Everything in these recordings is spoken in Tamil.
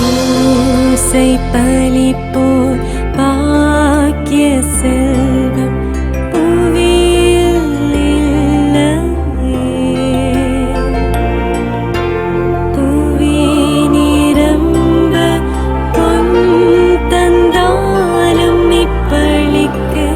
ஓசை பலிப்போர் பாக்கிய செல்வம் புவியில் இல்லையே. புவி நிரம்ப பொன் தந்தாலும் இப்பளிக்கு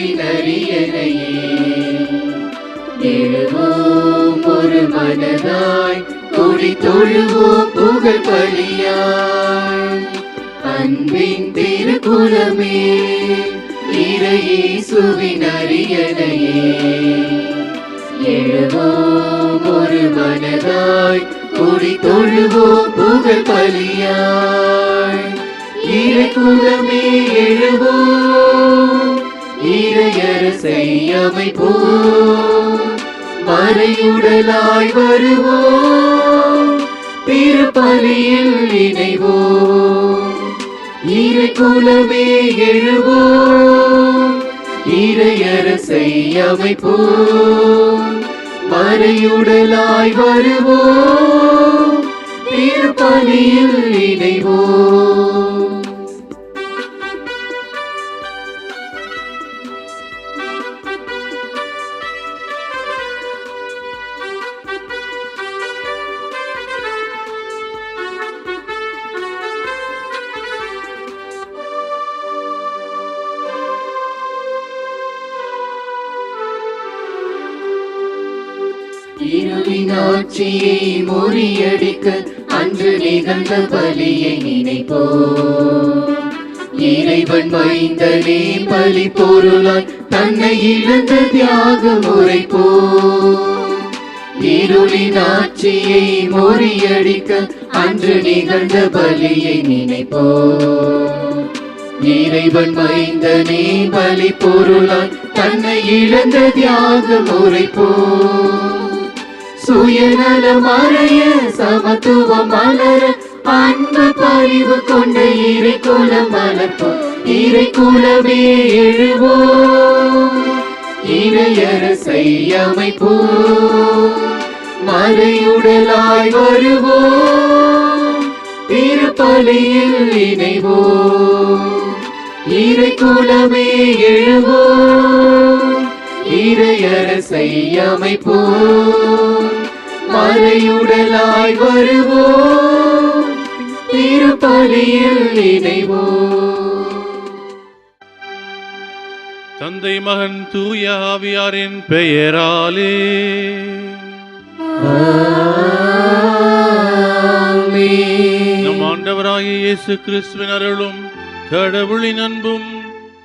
இயேசுவின் அரியணையே. எழுவோம் ஒரு மனதாய், கூடி தொழுவோம் புகழ் பலியாய். அன்பின் திருக்குலமே, இறை இயேசுவின் அரியணையே. எழுவோம் ஒரு மனதாய், கூடி தொழுவோம் புகழ் பலியாய். இறை குலமே எழுவோம், இறையரசை அமைப்போம். மறையுடலாய் வருவோம், திருப்பலியில் இணைவோம். இறை குலமே எழுவோம், இறையரசை அமைப்போம். மறையுடலாய் வருவோம், திருப்பலியில் இணைவோம். இருளின் ஆட்சியை முறியடிக்க அன்று நிகழ்ந்த பலியை நினைப்போம். இறைவன் மைந்தனே பலி பொருளாய் தன்னை இழந்த தியாகம் உரைப்போம். இருளின் ஆட்சியை முறியடிக்க அன்று நிகழ்ந்த பலியை நினைப்போம். இறைவன் மைந்தனே பலி பொருளாய் தன்னை இழந்த தியாகம் உரைப்போம். சுயநலம் மறைய சமத்துவம் மலர அன்பு பரிவு கொண்ட இறை குலம் வளர்ப்போம். இறை குலமே எழுவோம், இறையரசை அமைப்போம். மறையுடலாய் வருவோம், திருப்பலியில் இணைவோம். இறை குலமே எழுவோம், இறையரசை அமைப்போம். மறையுடலாய் வருவோம், திருப்பலியில் இணைவோம். தந்தை மகன் தூய ஆவியாரின் பெயராலே நம் ஆண்டவராகிய இயேசு கிறிஸ்துவின் அருளும் கடவுளின் அன்பும்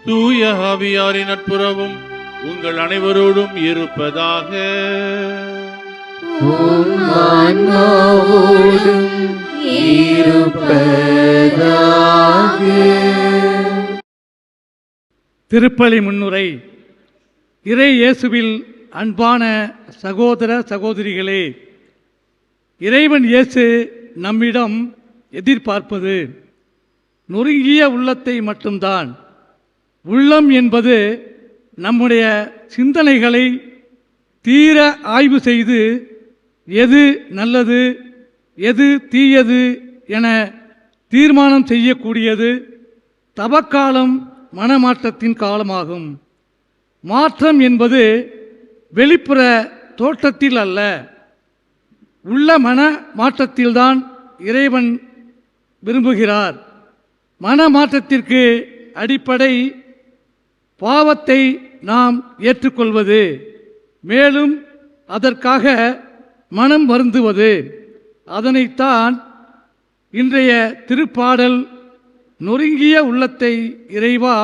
தூய ஆவியாரின் நட்புறவும் உங்கள் அனைவரோடும் இருப்பதாக. திருப்பலி முன்னுரை. இறை இயேசுவில் அன்பான சகோதர சகோதரிகளே, இறைவன் இயேசு நம்மிடம் எதிர்பார்ப்பது நொறுங்கிய உள்ளத்தை மட்டும்தான். உள்ளம் என்பது நம்முடைய சிந்தனைகளை தீர ஆய்வு செய்து எது நல்லது எது தீயது என தீர்மானம் செய்யக்கூடியது. தவக்காலம் மனமாற்றத்தின் காலமாகும். மாற்றம் என்பது வெளிப்புற தோற்றத்தில் அல்ல, உள்ள மன மாற்றத்தில்தான் இறைவன் விரும்புகிறார். மனமாற்றத்திற்கு அடிப்படை பாவத்தை நாம் ஏற்றுக்கொள்வது, மேலும் அதற்காக மனம் வருந்துவது. அதனைத்தான் இன்றைய திருப்பாடல் நொறுங்கிய உள்ளத்தை இறைவா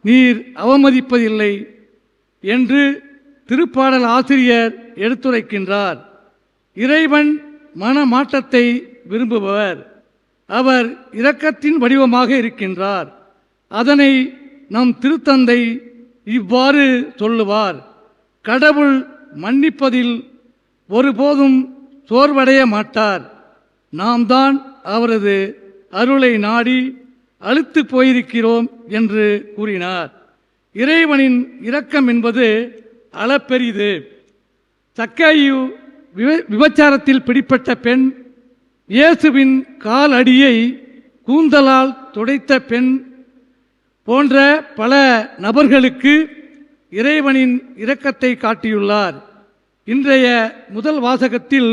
நீர் அவமதிப்பதில்லை என்று திருப்பாடல் ஆசிரியர் எடுத்துரைக்கின்றார். இறைவன் மனமாற்றத்தை விரும்புபவர். அவர் இரக்கத்தின் வடிவமாக இருக்கின்றார். அதனை நம் திருத்தந்தை இவ்வாறு சொல்லுவார்: கடவுள் மன்னிப்பதில் ஒருபோதும் சோர்வடைய மாட்டார். நாம் தான் அவரது அருளை நாடி அழுத்து போயிருக்கிறோம் என்று கூறினார். இறைவனின் இரக்கம் என்பது அளப்பெரிது. சக்கேயு விபச்சாரத்தில் பிடிப்பட்ட பெண், இயேசுவின் கால் அடியை கூந்தலால் துடைத்த பெண் போன்ற பல நபர்களுக்கு இறைவனின் இரக்கத்தை காட்டியுள்ளார். இன்றைய முதல் வாசகத்தில்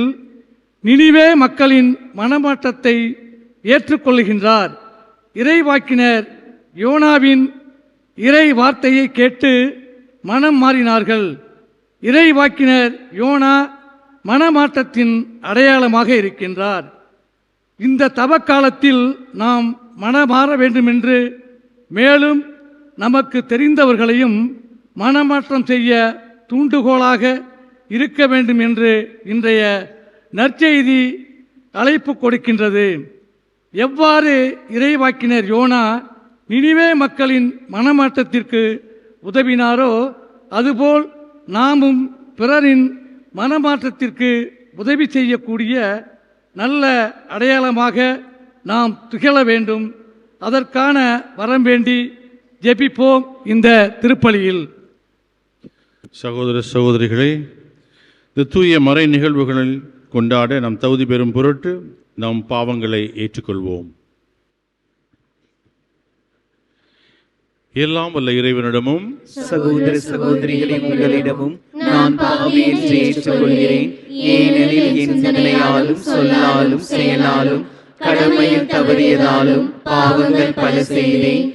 நினிவே மக்களின் மனமாற்றத்தை ஏற்றுக்கொள்கின்றார். இறைவாக்கினர் யோனாவின் இறை வார்த்தையை கேட்டு மனம் மாறினார்கள். இறைவாக்கினர் யோனா மனமாற்றத்தின் அடையாளமாக இருக்கின்றார். இந்த தவக்காலத்தில் நாம் மனமாற வேண்டுமென்று மேலும் நமக்கு தெரிந்தவர்களையும் மனமாற்றம் செய்ய தூண்டுகோலாக இருக்க வேண்டும் என்று இன்றைய நற்செய்தி அழைப்பு கொடுக்கின்றது. எவ்வாறு இறைவாக்கினர் யோனா நினிவே மக்களின் மனமாற்றத்திற்கு உதவினாரோ அதுபோல் நாமும் பிறரின் மனமாற்றத்திற்கு உதவி செய்யக்கூடிய நல்ல அடையாளமாக நாம் திகழ வேண்டும். அதற்கான வரம் வேண்டி ஜெபிப்போம். இந்த திருப்பலியில் சகோதர சகோதரிகளே, இந்த தூய மறை நிகழ்வுகளில் கொண்டாட நாம் தகுதி பெறும் பொருட்டு நாம் பாவங்களை ஏற்றுக்கொள்வோம். எல்லாம் வல்ல இறைவனிடமும் சகோதர சகோதரிகளே, உங்களிடமும் நான் பாவி என்று ஏற்றுக்கொள்கிறேன். ஏனெனில் என் சிந்தனையாலும் சொல்லாலும் செயலாலும் கடமையில் தவறியதாலும் பாவங்கள் பல செய்தேன்.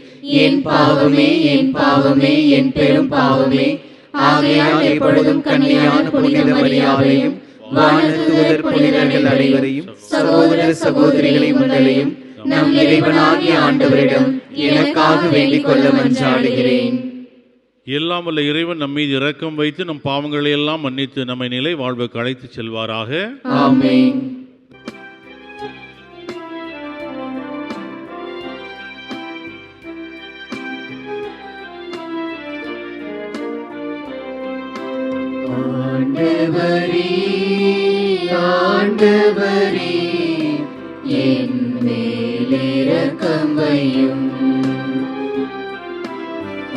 என் பாவமே, என் பாவமே, என் பெரும் பாவமே. ஆகையால் எப்பொழுதும் கன்னியான புனித மரியாதையும் வானதூதர் புனிதர்கள் அனைவரையும் சகோதர சகோதரிகளை உங்களையும் நம் இறைவனாகிய ஆண்டவரிடம் எனக்காக வேண்டிக் கொள்ள மன்றாடுகிறேன். எல்லாம் வல்ல இறைவன் நம் மீது இரக்கம் வைத்து நம் பாவங்களை எல்லாம் மன்னித்து நம்மை நிலை வாழ்வுக்கு அழைத்து செல்வாராக. ஆமென். ஆண்டவரே, ஆண்டவரே, என் மேல் இரக்கம் வையும்.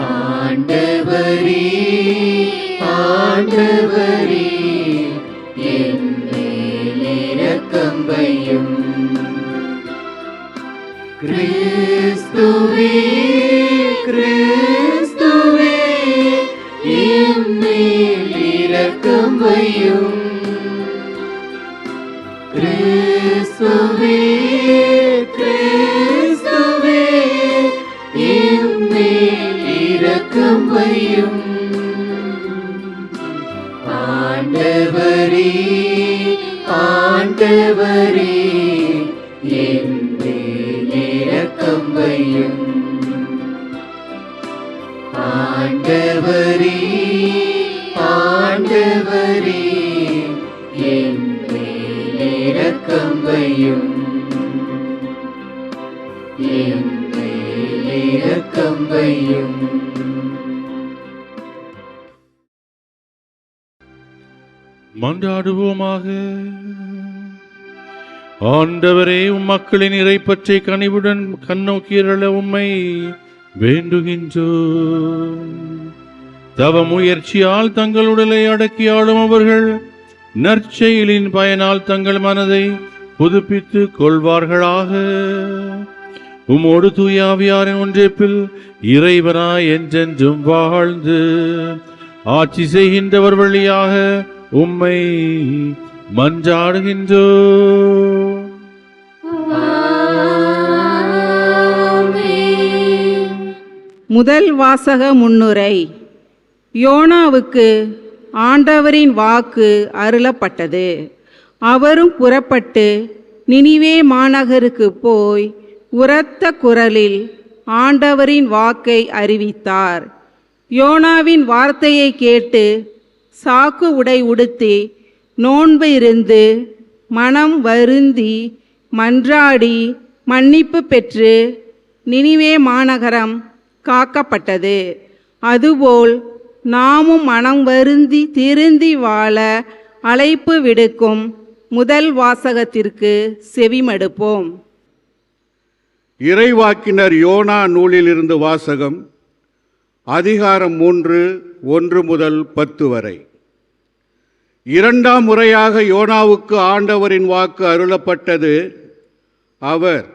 ஆண்டவரே, ஆண்டவரே, என் மேல் இரக்கம் வையும். கிறிஸ்துவே, கிறிஸ்துவே, என் மேல் இரக்கம் வையும். கிறிஸ்துவே, கிறிஸ்துவே, என் மேல் இரக்கம் வையும். ஆண்டவரே, ஆண்டவரே, என் மேல் இரக்கம் வையும். ஆண்டவரே, ஆண்டவரே, என் மேல் இரக்கம் வையும். என் மேல் இரக்கம் வையும். மன்றாடுவோமாக. ஆண்டவரே, மக்களின் இறைப்பற்றை கனிவுடன் கண்ணோக்கியருள உம்மை வேண்டுகின்றோம். தவ முயற்சியால் தங்கள் உடலை அடக்கியாளும் அவர்கள் நற்செயலின் பயனால் தங்கள் மனதை புதுப்பித்துக் கொள்வார்களாக. உம்மோடு தூய ஆவியாரின் ஒன்றிப்பில் இறைவனாய் என்றென்றும் வாழ்ந்து ஆட்சி செய்கின்றவர் வழியாக உம்மை மன்றாடுகின்றோம். முதல் வாசக முன்னுரை. யோனாவுக்கு ஆண்டவரின் வாக்கு அருளப்பட்டது. அவரும் புறப்பட்டு நினிவே மாநகருக்கு போய் உரத்த குரலில் ஆண்டவரின் வாக்கை அறிவித்தார். யோனாவின் வார்த்தையை கேட்டு சாக்கு உடை உடுத்தி நோன்பு இருந்து மனம் வருந்தி மன்றாடி மன்னிப்பு பெற்று நினிவே மாநகரம் காக்கப்பட்டது. அதுபோல் நாமும் மனம் வருந்தி திருந்தி வாழ அழைப்பு விடுக்கும் முதல் வாசகத்திற்கு செவிமடுப்போம். இறைவாக்கினர் யோனா நூலிலிருந்து வாசகம். அதிகாரம் 3, 1 முதல் 10 வரை. இரண்டாம் முறையாக யோனாவுக்கு ஆண்டவரின் வாக்கு அருளப்பட்டது. அவர்,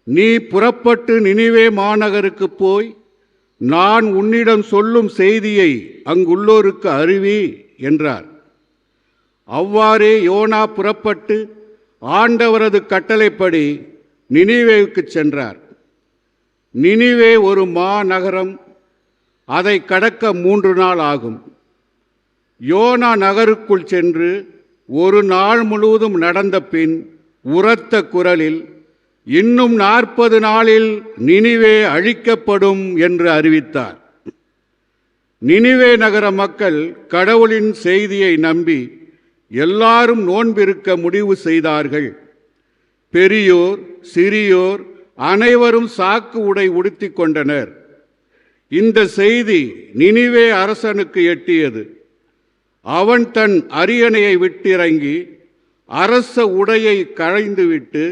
நீ புறப்பட்டு நினிவே மாநகருக்கு போய் நான் உன்னிடம் சொல்லும் செய்தியை அங்குள்ளோருக்கு அறிவி என்றார். அவ்வாறே யோனா புறப்பட்டு ஆண்டவரது கட்டளைப்படி நினிவேவுக்கு சென்றார். நினிவே ஒரு மாநகரம். அதை கடக்க 3 நாள் ஆகும். யோனா நகருக்குள் சென்று ஒரு நாள் முழுவதும் நடந்த பின் உரத்த குரலில், இன்னும் 40 நாளில் நினிவே அழிக்கப்படும் என்று அறிவித்தார். நினிவே நகர மக்கள் கடவுளின் செய்தியை நம்பி எல்லாரும் நோன்பிருக்க முடிவு செய்தார்கள். பெரியோர் சிறியோர் அனைவரும் சாக்கு உடை உடுத்தி கொண்டனர். இந்த செய்தி நினிவே அரசனுக்கு எட்டியது. அவன் தன் அரியணையை விட்டிறங்கி அரச உடையை களைந்துவிட்டு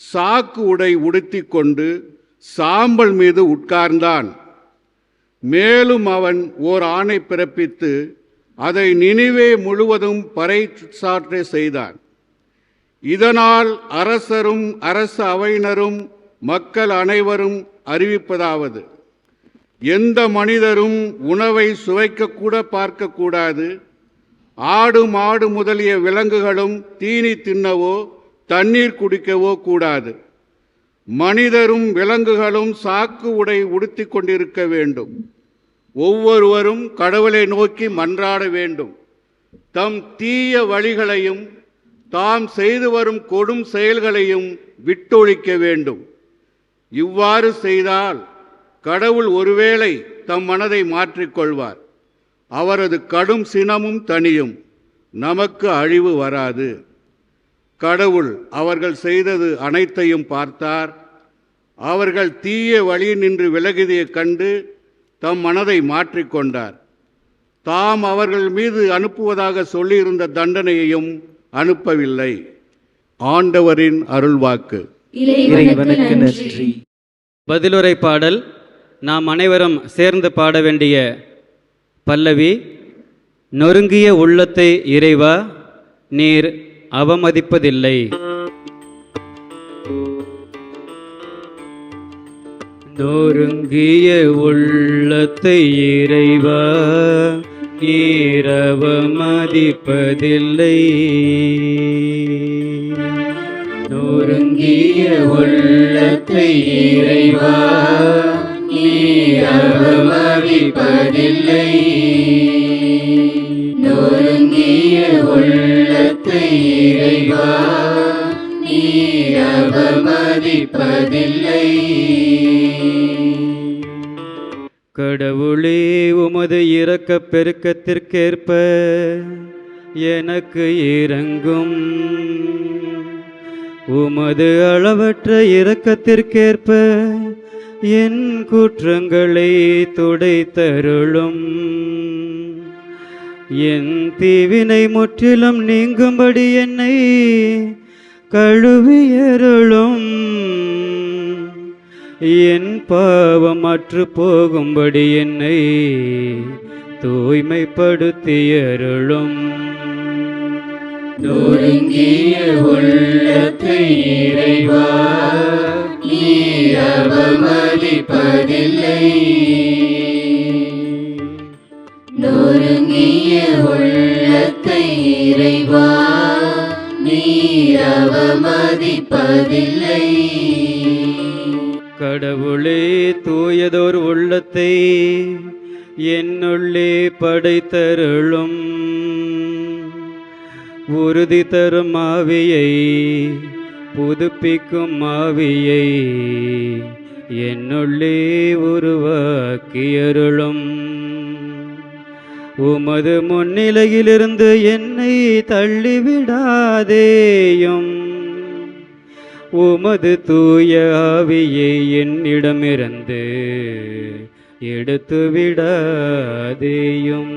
சாக்கு உடை உடுத்தி கொண்டு சாம்பல் மீது உட்கார்ந்தான். மேலும் அவன் ஓர் ஆணை பிறப்பித்து அதை நினிவே முழுவதும் பறைசாற்ற செய்தான். இதனால் அரசரும் அரச அவையினரும் மக்கள் அனைவரும் அறிவிப்பதாவது, எந்த மனிதரும் உணவை சுவைக்கக்கூட பார்க்கக்கூடாது. ஆடு மாடு முதலிய விலங்குகளும் தீனி தின்னவோ தண்ணீர் குடிக்கவோ கூடாது. மனிதரும் விலங்குகளும் சாக்கு உடை உடுத்தி கொண்டிருக்க வேண்டும். ஒவ்வொருவரும் கடவுளை நோக்கி மன்றாட வேண்டும். தம் தீய வழிகளையும் தாம் செய்து வரும் கொடும் செயல்களையும் விட்டொழிக்க வேண்டும். இவ்வாறு செய்தால் கடவுள் ஒருவேளை தம் மனதை மாற்றிக்கொள்வார். அவரது கடும் சினமும் தணியும், நமக்கு அழிவு வராது. கடவுள் அவர்கள் செய்தது அனைத்தையும் பார்த்தார். அவர்கள் தீய வழி நின்று விலகியதைக் கண்டு தம் மனதை மாற்றிக்கொண்டார். தாம் அவர்கள் மீது அனுப்புவதாக சொல்லியிருந்த தண்டனையையும் அனுப்பவில்லை. ஆண்டவரின் அருள்வாக்கு. இறைவனுக்கு நன்றி. பதிலுரை பாடல் நாம் அனைவரும் சேர்ந்து பாட வேண்டிய பல்லவி. நொறுங்கிய உள்ளத்தை இறைவா நீர் அவமதிப்பதில்லை. நொறுங்கிய உள்ளத்தை இறைவா நீர் அவமதிப்பதில்லை. நொறுங்கிய உள்ளத்தை இறைவா நீர் அவமதிப்பதில்லை. நொறுங்கிய உள்ளத்தை இறைவா நீர் அவமதிப்பதில்லை. கடவுளே உமது இரக்கப் பெருக்கத்திற்கேற்ப எனக்கு இரங்கும். உமது அளவற்ற இரக்கத்திற்கேற்ப என் குற்றங்களை துடைத்தருளும். என் தீவினை முற்றிலும் நீங்கும்படி என்னை கழுவியருளும். என் பாவம் அற்று போகும்படி என்னை தூய்மைப்படுத்தியருளும். நொறுங்கிய உள்ளத்தை இறைவா நீர் அவமதிப்பதில்லை. நொறுங்கிய உள்ளத்தை இறைவா நீர் அவமதிப்பதில்லை. கடவுளே தூயதோர் உள்ளத்தை என்னுள்ளே படைத்தருளும். உறுதி தரும் ஆவியை புதுப்பிக்கும் ஆவியை என்னுள்ளே உருவாக்கியருளும். உமது முன்னிலையிலிருந்து என்னை தள்ளிவிடாதேயும். உமது தூய ஆவியை என்னிடமிருந்து எடுத்து விடாதேயும்.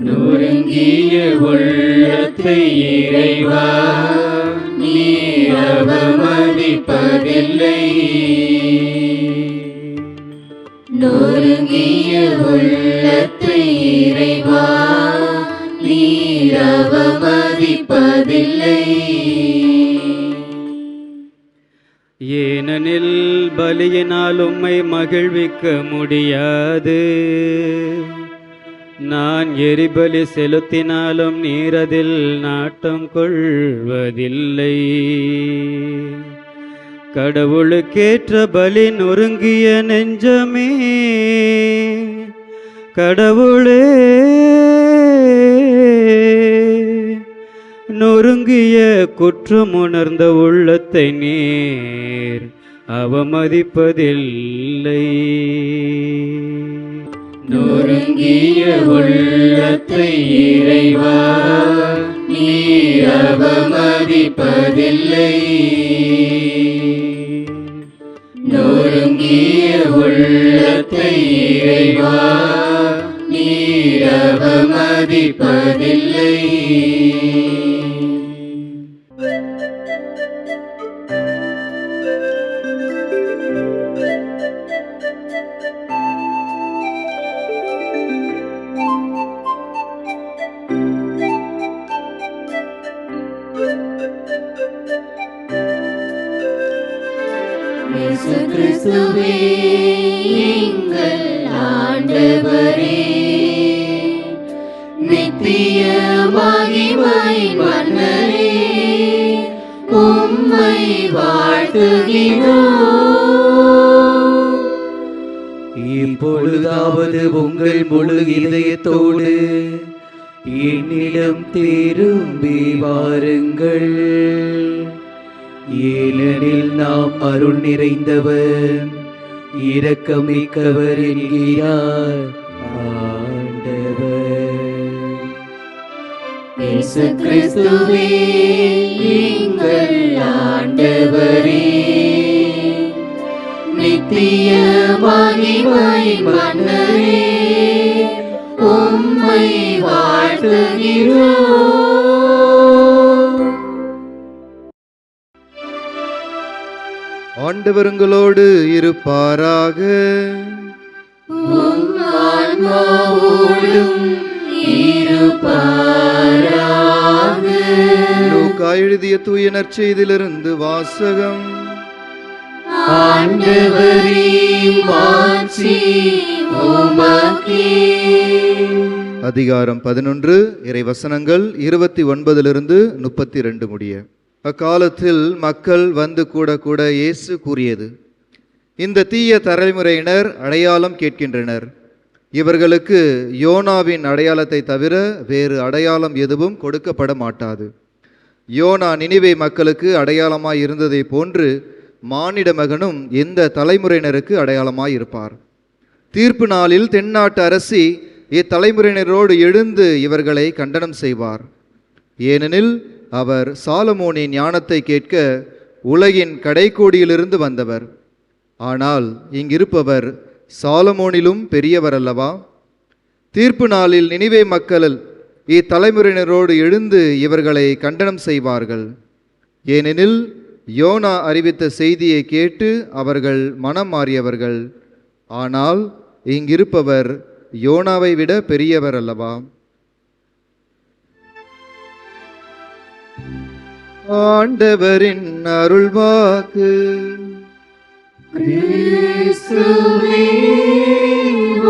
நொறுங்கிய உள்ளத்தை இறைவா நீர் அவமதிப்பதில்லை. நொறுங்கிய உள்ளத்தை இறைவா நீர் அவமதிப்பதில்லை. ஏனெனில் பலியினால் உம்மை மகிழ்விக்க முடியாது. நான் எரிபலி செலுத்தினாலும் நீரதில் நாட்டம் கொள்வதில்லை. கடவுளுக்கேற்ற பலி நொறுங்கிய நெஞ்சமே கடவுளே, நொறுங்கிய குற்றமுணர்ந்த உள்ளத்தை நீர் அவமதிப்பதில்லை. நொறுங்கிய உள்ளத்தை இறைவா நீர் அவமதிப்பதில்லை. நொறுங்கிய உள்ளத்தை இறைவா நீர் அவமதிப்பதில்லை. இயேசு கிறிஸ்துவே எங்கள் ஆண்டவரே, நித்திய மகிமை மன்னரே, உம்மை வாழ்த்துகிறோம். இப்பொழுதாவது உங்கள் முழு இதயத்தோடு என்னிடம் திரும்பி வாருங்கள். ஏனெனில் நாம் அருள் நிறைந்தவர், இரக்கமிக்கவர் என்கிறார் ஆண்டவர். இயேசு கிறிஸ்துவே எங்கள் ஆண்டவரே, நித்திய மகிமை மன்னரே, உம்மை வாழ்த்துகிறோம். ஆண்டவர் உங்களோடு இருப்பாராக. உம் ஆன்மாவோடும் இருப்பாராக. லூக்கா எழுதிய தூய நற்செய்தியிலிருந்து வாசகம். ஆண்டவரே மாட்சி உமக்கே. அதிகாரம் 11, இறைவசனங்கள் 29 32 முடிய. அக்காலத்தில் மக்கள் வந்து கூட கூட இயேசு கூறியது, இந்த தீய தலைமுறையினர் அடையாளம் கேட்கின்றனர். இவர்களுக்கு யோனாவின் அடையாளத்தை தவிர வேறு அடையாளம் எதுவும் கொடுக்கப்பட மாட்டாது. யோனா நினிவே மக்களுக்கு அடையாளமாய் இருந்ததை போன்று மானிட மகனும் எந்த தலைமுறையினருக்கு அடையாளமாய் இருப்பார். தீர்ப்பு நாளில் தென்னாட்டு அரசி இத்தலைமுறையினரோடு எழுந்து இவர்களை கண்டனம் செய்வார். ஏனெனில் அவர் சாலமோனின் ஞானத்தை கேட்க உலகின் கடைக்கோடியிலிருந்து வந்தவர். ஆனால் இங்கிருப்பவர் சாலமோனிலும் பெரியவர் அல்லவா? தீர்ப்பு நாளில் நினிவே மக்கள் இத்தலைமுறையினரோடு எழுந்து இவர்களை கண்டனம் செய்வார்கள். ஏனெனில் யோனா அறிவித்த செய்தியை கேட்டு அவர்கள் மனம் மாறியவர்கள். ஆனால் இங்கிருப்பவர் யோனாவை விட பெரியவர் அல்லவா? ஆண்டவரின் அருள்வாக்கு. கிறிஸ்துவே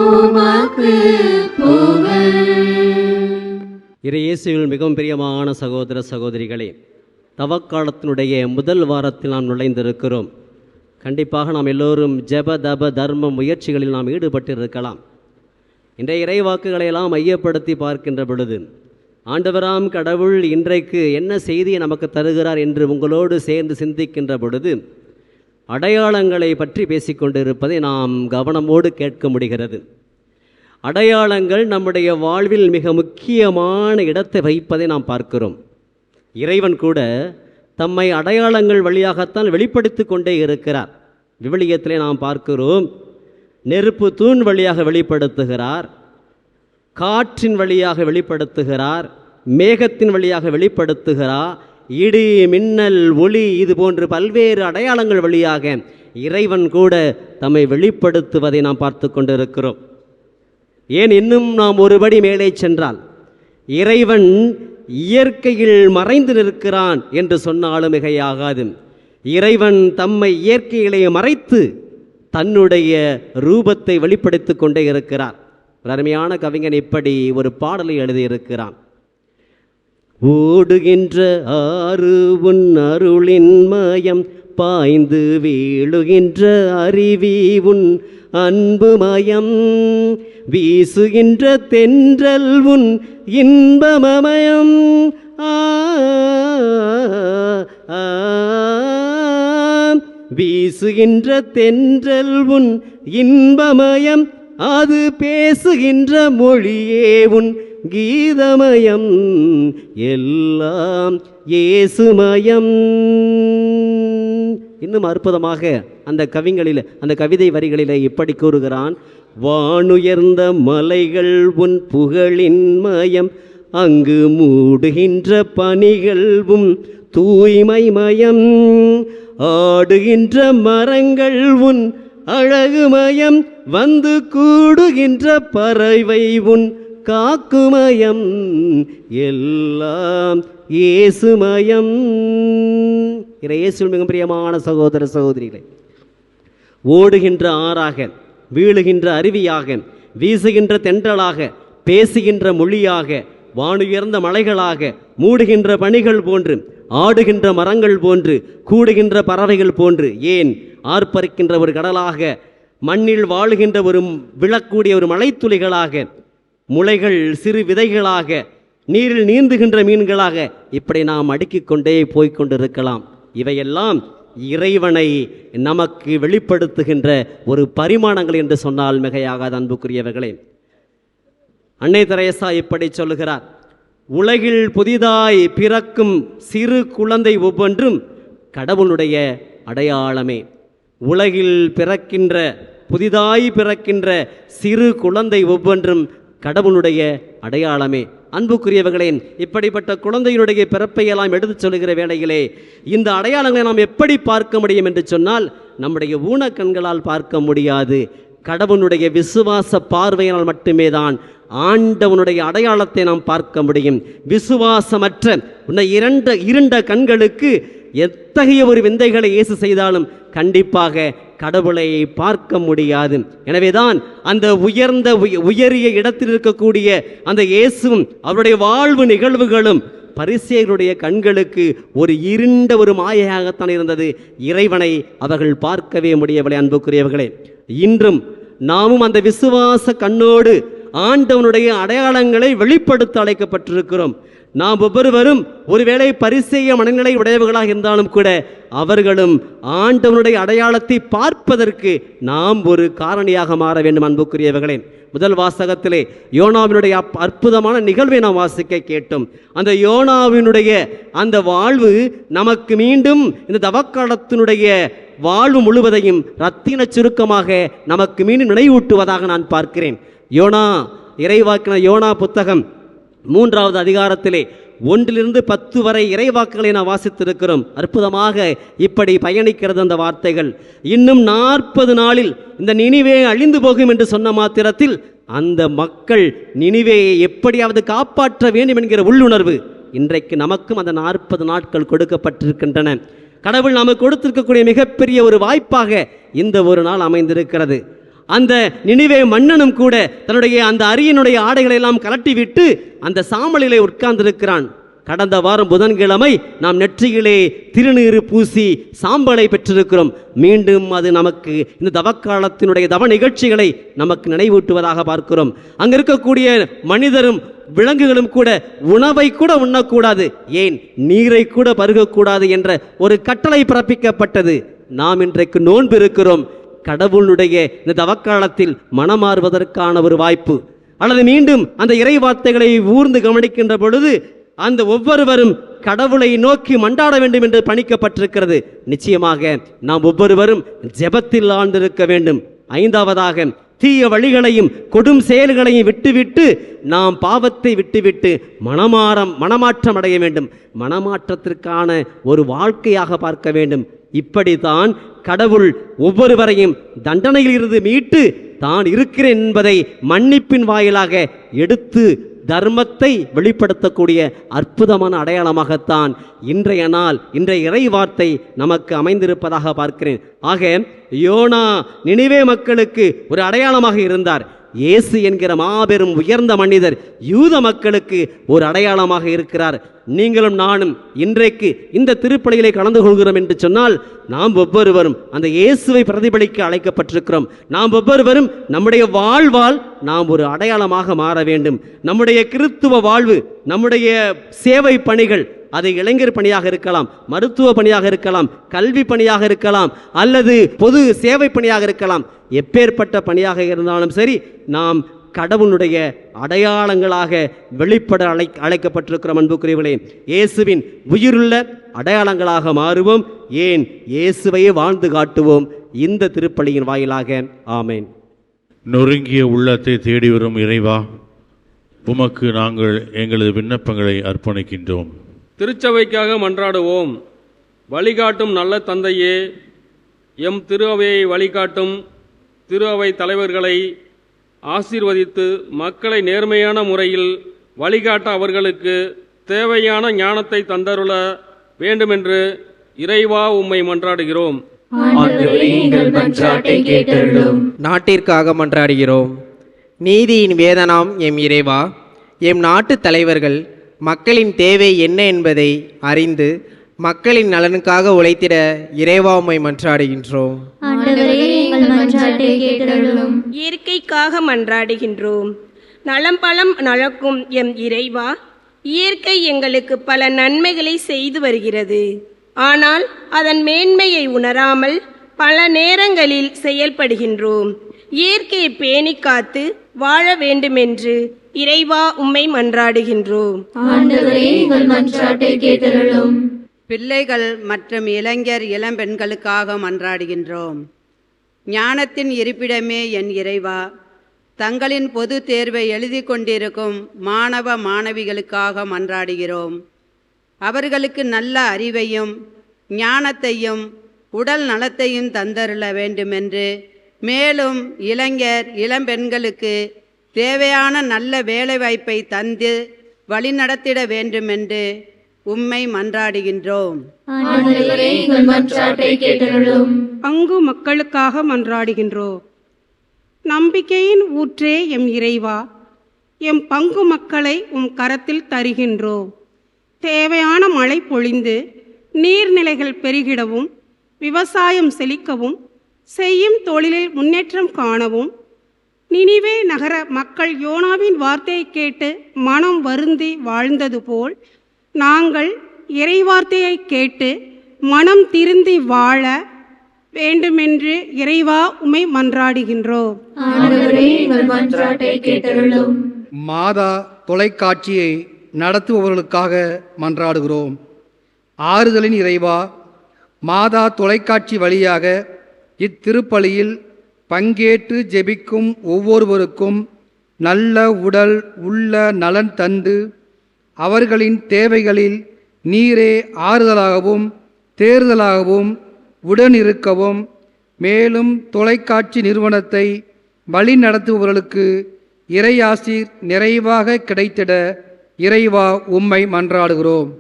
உமக்கு புகழ். இறையேசுவில் மிகவும் பிரியமான சகோதர சகோதரிகளே, தவக்காலத்தினுடைய முதல் வாரத்தில் நாம் நுழைந்திருக்கிறோம். கண்டிப்பாக நாம் எல்லோரும் ஜெப தப தர்ம முயற்சிகளில் நாம் ஈடுபட்டிருக்கலாம். இன்றைய இறைவாக்குகளை எல்லாம் மையப்படுத்தி பார்க்கின்ற பொழுது ஆண்டவராம் கடவுள் இன்றைக்கு என்ன செய்தியை நமக்கு தருகிறார் என்று உங்களோடு சேர்ந்து சிந்திக்கின்ற பொழுது அடையாளங்களை பற்றி பேசிக்கொண்டிருப்பதை நாம் கவனமோடு கேட்க முடிகிறது. அடையாளங்கள் நம்முடைய வாழ்வில் மிக முக்கியமான இடத்தை வகிப்பதை நாம் பார்க்கிறோம். இறைவன் கூட தம்மை அடையாளங்கள் வழியாகத்தான் வெளிப்படுத்தி கொண்டே இருக்கிறார். விவிலியத்திலே நாம் பார்க்கிறோம், நெருப்பு தூண் வழியாக வெளிப்படுத்துகிறார், காற்றின் வழியாக வெளிப்படுத்துகிறார், மேகத்தின் வழியாக வெளிப்படுத்துகிறார், இடி மின்னல் ஒளி இது போன்று பல்வேறு அடையாளங்கள் வழியாக இறைவன் கூட தம்மை வெளிப்படுத்துவதை நாம் பார்த்து கொண்டிருக்கிறோம். ஏன் இன்னும் நாம் ஒருபடி மேலே சென்றால் இறைவன் இயற்கையில் மறைந்து நிற்கிறான் என்று சொன்னாலும் மிகையாகாது. இறைவன் தம்மை இயற்கையிலே மறைத்து தன்னுடைய ரூபத்தை வெளிப்படுத்தி கொண்டே இருக்கிறார். ஒரு அருமையான கவிஞன் இப்படி ஒரு பாடலை எழுதியிருக்கிறான். ஓடுகின்ற ஆறு உன் அருளின் மயம், பாய்ந்து வீழுகின்ற அருவி உன் அன்புமயம். வீசுகின்ற தென்றல் உன் இன்பமயம். வீசுகின்ற தென்றல் உன் இன்பமயம். அது பேசுகின்ற மொழியே உன் கீதமயம். எல்லாம் இயேசுமயம். இன்னும் அற்புதமாக அந்த கவிதை வரிகளிலே இப்படி கூறுகிறான். வானுயர்ந்த மலைகள் உன் புகழின் மயம். அங்கு மூடுகின்ற பனிகள் தூய்மை மயம். ஆடுகின்ற மரங்கள் உன் அழகுமயம். வந்து கூடுகின்ற பறவை உன் காக்குமயம். எல்லாம் இயேசுமயம். இயேசு மிக பிரியமான சகோதர சகோதரிகளே, ஓடுகின்ற ஆறாக, வீழுகின்ற அருவியாக, வீசுகின்ற தென்றலாக, பேசுகின்ற மொழியாக, வானுயர்ந்த மலைகளாக, மூடுகின்ற பனிகள் போன்று, ஆடுகின்ற மரங்கள் போன்று, கூடுகின்ற பறவைகள் போன்று, ஏன் ஆர்ப்பரிக்கின்ற ஒரு கடலாக, மண்ணில் வாழுகின்ற விழக்கூடிய ஒரு மலைத்துளிகளாக, முளைகள் சிறு விதைகளாக, நீரில் நீந்துகின்ற மீன்களாக, இப்படி நாம் அடுக்கிக் கொண்டே போய்கொண்டிருக்கலாம். இவையெல்லாம் இறைவனை நமக்கு வெளிப்படுத்துகின்ற ஒரு பரிமாணங்கள் என்று சொன்னால் மிகையாகாத அன்புக்குரியவர்களே. அன்னை தெரேசா இப்படி சொல்லுகிறார். உலகில் புதிதாய் பிறக்கும் சிறு குழந்தை ஒவ்வொன்றும் கடவுளுடைய அடையாளமே. உலகில் புதிதாய் பிறக்கின்ற சிறு குழந்தை ஒவ்வொன்றும் கடவுளுடைய அடையாளமே. அன்புக்குரியவர்களே, இப்படிப்பட்ட குழந்தையினுடைய பிறப்பையெல்லாம் எடுத்துச் சொல்லுகிற வேளையிலே இந்த அடையாளங்களை நாம் எப்படி பார்க்க முடியும் என்று சொன்னால், நம்முடைய ஊனக்கண்களால் பார்க்க முடியாது. கடவுளுடைய விசுவாச பார்வையினால் மட்டுமே தான் ஆண்டவனுடைய அடையாளத்தை நாம் பார்க்க முடியும். விசுவாசமற்ற இருண்ட கண்களுக்கு எத்தகைய ஒரு விந்தைகளை இயேசு செய்தாலும் கண்டிப்பாக கடவுளை பார்க்க முடியாது. எனவேதான் அந்த உயரிய இடத்தில் இருக்கக்கூடிய அந்த இயேசுவும் அவருடைய வாழ்வு நிகழ்வுகளும் பரிசேயருடைய கண்களுக்கு ஒரு இருண்ட ஒரு மாயையாகத்தான் இருந்தது. இறைவனை அவர்கள் பார்க்கவே முடியவில்லை. அன்புக்குரியவர்களே, இன்றும் நாமும் அந்த விசுவாச கண்ணோடு ஆண்டவனுடைய அடையாளங்களை வெளிப்படுத்த அழைக்கப்பட்டிருக்கிறோம். நாம் ஒவ்வொருவரும் ஒருவேளை பரிசேய மனநிலை உடையவர்களாக இருந்தாலும் கூட அவர்களும் ஆண்டவனுடைய அடையாளத்தை பார்ப்பதற்கு நாம் ஒரு காரணியாக மாற வேண்டும். அன்புக்குரியவர்களே, முதல் வாசகத்திலே யோனாவினுடைய அற்புதமான நிகழ்வை நாம் வாசிக்க கேட்டோம். அந்த யோனாவினுடைய அந்த வாழ்வு நமக்கு மீண்டும் இந்த தவக்காலத்தினுடைய வாழ்வு முழுவதையும் ரத்தின சுருக்கமாக நமக்கு மீண்டும் நினைவூட்டுவதாக நான் பார்க்கிறேன். யோனா இறைவாக்கின யோனா புத்தகம் 3வது அதிகாரத்திலே 1-10 வரை இறைவாக்குகளை நாம் வாசித்திருக்கிறோம். அற்புதமாக இப்படி பயணிக்கிறது அந்த வார்த்தைகள். இன்னும் 40 நாளில் இந்த நினிவே அழிந்து போகும் என்று சொன்ன மாத்திரத்தில் அந்த மக்கள் நினிவேயை எப்படியாவது காப்பாற்ற வேண்டும் என்கிற உள்ளுணர்வு இன்றைக்கு நமக்கும் அந்த 40 நாட்கள் கொடுக்கப்பட்டிருக்கின்றன. கடவுள் நமக்கு கொடுத்திருக்கக்கூடிய மிகப்பெரிய ஒரு வாய்ப்பாக இந்த ஒரு நாள் அமைந்திருக்கிறது. அந்த நினிவே மன்னனும் கூட தன்னுடைய அந்த அரியனுடைய ஆடைகளை எல்லாம் கலட்டிவிட்டு அந்த சாம்பலிலே உட்கார்ந்திருக்கிறான். கடந்த வாரம் புதன்கிழமை நாம் நெற்றியிலே திருநீறு பூசி சாம்பலை பெற்றிருக்கிறோம். மீண்டும் அது நமக்கு இந்த தவக்காலத்தினுடைய தவ நிகழ்ச்சிகளை நமக்கு நினைவூட்டுவதாக பார்க்கிறோம். அங்கே இருக்கக்கூடிய மனிதரும் விலங்குகளும் கூட உணவை கூட உண்ணக்கூடாது, ஏன் நீரை கூட பருகக்கூடாது என்ற ஒரு கட்டளை பிறப்பிக்கப்பட்டது. நாம் இன்றைக்கு நோன்பு இருக்கிறோம். கடவுளுடைய இந்த தவக்காலத்தில் மனமாறுவதற்கான ஒரு வாய்ப்பு, அல்லது மீண்டும் அந்த இறை வார்த்தைகளை ஊர்ந்து கவனிக்கின்ற பொழுது அந்த ஒவ்வொருவரும் கடவுளை நோக்கி மண்டாட வேண்டும் என்று பணிக்கப்பட்டிருக்கிறது. நிச்சயமாக நாம் ஒவ்வொருவரும் ஜெபத்தில் ஆழ்ந்திருக்க வேண்டும். 5வதாக தீய வழிகளையும் கொடும் செயல்களையும் விட்டுவிட்டு நாம் பாவத்தை விட்டுவிட்டு மனமாற்றம் அடைய வேண்டும். மனமாற்றத்திற்கான ஒரு வாழ்க்கையாக பார்க்க வேண்டும். இப்படித்தான் கடவுள் ஒவ்வொருவரையும் தண்டனையில் இருந்து மீட்டு தான் இருக்கிறேன் என்பதை மன்னிப்பின் வாயிலாக எடுத்து தர்மத்தை வெளிப்படுத்தக்கூடிய அற்புதமான அடையாளமாகத்தான் இன்றைய நாள், இன்றைய இறை வார்த்தை நமக்கு அமைந்திருப்பதாக பார்க்கிறேன். ஆக யோனா நினிவே மக்களுக்கு ஒரு அடையாளமாக இருந்தார். இயேசு என்கிற மாபெரும் உயர்ந்த மனிதர் யூத மக்களுக்கு ஒரு அடையாளமாக இருக்கிறார். நீங்களும் நானும் இன்றைக்கு இந்த திருப்பலியிலே கலந்து கொள்கிறோம் என்று சொன்னால் நாம் ஒவ்வொருவரும் அந்த இயேசுவை பிரதிபலிக்க அழைக்கப்பட்டிருக்கிறோம். நாம் ஒவ்வொருவரும் நம்முடைய வாழ்வால் நாம் ஒரு அடையாளமாக மாற வேண்டும். நம்முடைய கிறித்துவ வாழ்வு, நம்முடைய சேவை பணிகள், அது இளைஞர் பணியாக இருக்கலாம், மருத்துவ பணியாக இருக்கலாம், கல்வி பணியாக இருக்கலாம், அல்லது பொது சேவை பணியாக இருக்கலாம். எப்பேற்பட்ட பணியாக இருந்தாலும் சரி, நாம் கடவுளுடைய அடையாளங்களாக வெளிப்பட அழைக்கப்பட்டிருக்கிறோம். அன்புக்குரியவர்களே, இயேசுவின் உயிருள்ள அடையாளங்களாக மாறுவோம். ஏன், இயேசுவையே வாழ்ந்து காட்டுவோம் இந்த திருப்பலியின் வாயிலாக. ஆமேன். நொறுங்கிய உள்ளத்தை தேடி வரும் இறைவா, உமக்கு நாங்கள் எங்களது விண்ணப்பங்களை அர்ப்பணிக்கின்றோம். திருச்சபைக்காக மன்றாடுவோம். வழிகாட்டும் நல்ல தந்தையே, எம் திரு அவையை வழிகாட்டும் திரு அவை தலைவர்களை ஆசீர்வதித்து மக்களை நேர்மையான முறையில் வழிகாட்ட அவர்களுக்கு தேவையான ஞானத்தை தந்தருள வேண்டுமென்று இறைவா உம்மை மன்றாடுகிறோம். நாட்டிற்காக மன்றாடுகிறோம். நீதியின் வேதனாம் எம் இறைவா, எம் நாட்டு தலைவர்கள் மக்களின் தேவை என்ன என்பதை அறிந்து மக்களின் நலனுக்காக உழைத்திட இறைவா உம்மை மன்றாடுகின்றோம். இயற்கைக்காக மன்றாடுகின்றோம். நலம் பலம் நலக்கும் எம் இறைவா, இயற்கை எங்களுக்கு பல நன்மைகளை செய்து வருகிறது. ஆனால் அதன் மேன்மையை உணராமல் பல நேரங்களில் செயல்படுகின்றோம். இயற்கையை பேணி காத்து வாழ வேண்டுமென்று இறைவா உம்மை மன்றாடுகின்றோம். பிள்ளைகள் மற்றும் இளைஞர் இளம்பெண்களுக்காக மன்றாடுகின்றோம். ஞானத்தின் இருப்பிடமே என் இறைவா, தங்களின் பொது தேர்வை எழுதி கொண்டிருக்கும் மாணவ மாணவிகளுக்காக மன்றாடுகிறோம். அவர்களுக்கு நல்ல அறிவையும் ஞானத்தையும் உடல் நலத்தையும் தந்தருள வேண்டுமென்று, மேலும் இளைஞர் இளம்பெண்களுக்கு தேவையான நல்ல வேலைவாய்ப்பை தந்து வழிநடத்திட வேண்டுமென்று உம்மை மன்றாடுகின்றோம். பங்கு மக்களுக்காக மன்றாடுகின்றோம். நம்பிக்கையின் ஊற்றே எம் இறைவா, எம் பங்கு மக்களை உம் கரத்தில் தருகின்றோம். தேவையான மழை பொழிந்து நீர்நிலைகள் பெருகிடவும், விவசாயம் செழிக்கவும், செய்யும் தொழிலில் முன்னேற்றம் காணவும், நினிவே நகர மக்கள் யோனாவின் வார்த்தையை கேட்டு மனம் வருந்தி வாழ்ந்தது போல் நாங்கள் இறைவார்த்தையை கேட்டு மனம் திருந்தி வாழ வேண்டுமென்று இறைவா உம்மை மன்றாடுகின்றோம். மாதா தொலைக்காட்சியை நடத்துபவர்களுக்காக மன்றாடுகிறோம். ஆறுதலின் இறைவா, மாதா தொலைக்காட்சி வழியாக இத்திருப்பலியில் பங்கேற்று ஜெபிக்கும் ஒவ்வொருவருக்கும் நல்ல உடல் உள்ள நலன் தந்து அவர்களின் தேவைகளில் நீரே ஆறுதலாகவும் தேறுதலாகவும் உடனிருக்கவும், மேலும் தொலைக்காட்சி நிறுவனத்தை வழி நடத்துபவர்களுக்கு இறையாசீர் நிறைவாக கிடைத்திட இறைவா உம்மை மன்றாடுகிறோம்.